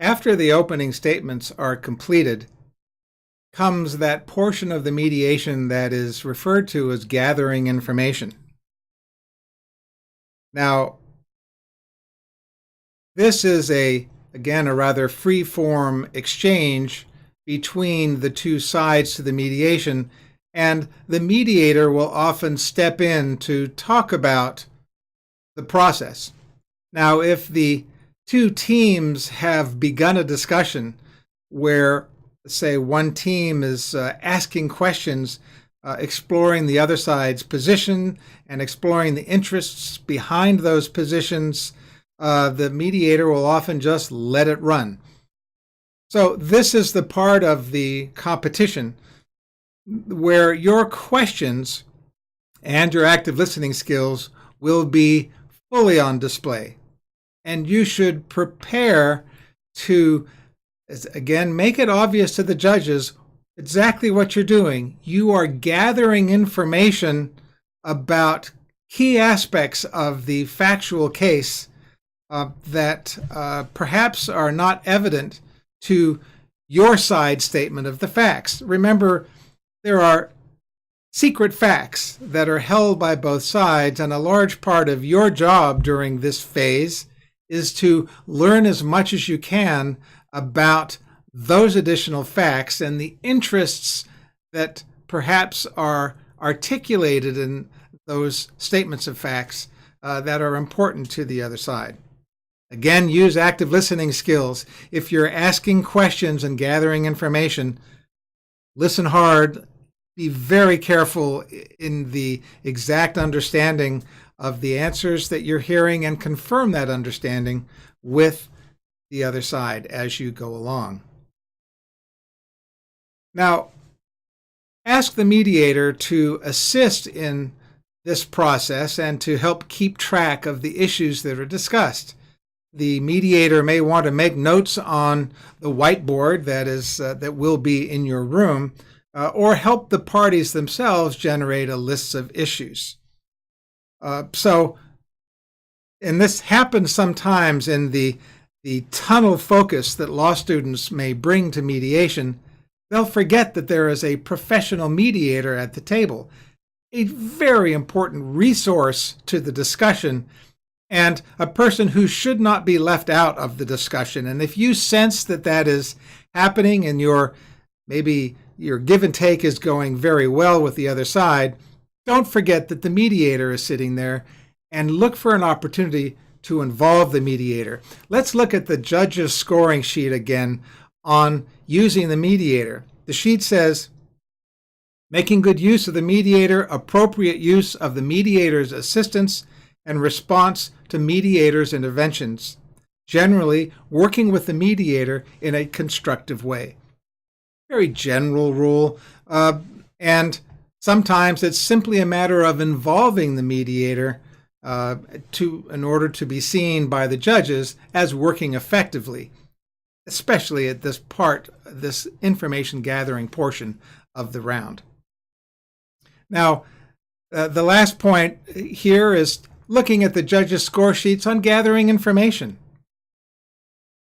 After the opening statements are completed, comes that portion of the mediation that is referred to as gathering information. Now, this is again, a rather free-form exchange between the two sides to the mediation, and the mediator will often step in to talk about the process. Now, if the two teams have begun a discussion where, say, one team is asking questions, exploring the other side's position and exploring the interests behind those positions, the mediator will often just let it run. So this is the part of the competition where your questions and your active listening skills will be fully on display. And you should prepare to, again, make it obvious to the judges exactly what you're doing. You are gathering information about key aspects of the factual case that perhaps are not evident to your side statement of the facts. Remember, there are secret facts that are held by both sides, and a large part of your job during this phase is to learn as much as you can about those additional facts and the interests that perhaps are articulated in those statements of facts that are important to the other side. Again, use active listening skills. If you're asking questions and gathering information, listen hard. Be very careful in the exact understanding of the answers that you're hearing, and confirm that understanding with the other side as you go along. Now, ask the mediator to assist in this process and to help keep track of the issues that are discussed. The mediator may want to make notes on the whiteboard that will be in your room, or help the parties themselves generate a list of issues. And this happens sometimes in the tunnel focus that law students may bring to mediation. They'll forget that there is a professional mediator at the table, a very important resource to the discussion, and a person who should not be left out of the discussion. And if you sense that that is happening and maybe your give and take is going very well with the other side, don't forget that the mediator is sitting there, and look for an opportunity to involve the mediator. Let's look at the judge's scoring sheet again on using the mediator. The sheet says, making good use of the mediator, appropriate use of the mediator's assistance and response to mediator's interventions. Generally, working with the mediator in a constructive way. Very general rule, and sometimes it's simply a matter of involving the mediator in order to be seen by the judges as working effectively, especially at this information gathering portion of the round. Now, the last point here is looking at the judges' score sheets on gathering information.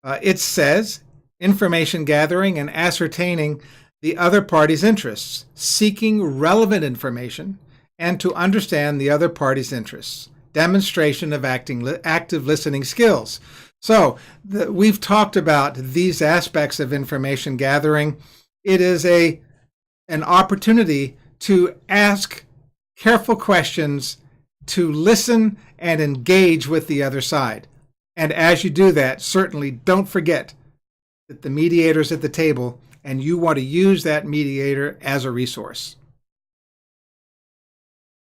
It says, information gathering and ascertaining the other party's interests, seeking relevant information, and to understand the other party's interests. Demonstration of active listening skills. So we've talked about these aspects of information gathering. It is an opportunity to ask careful questions, to listen and engage with the other side. And as you do that, certainly don't forget that the mediator's at the table, and you want to use that mediator as a resource.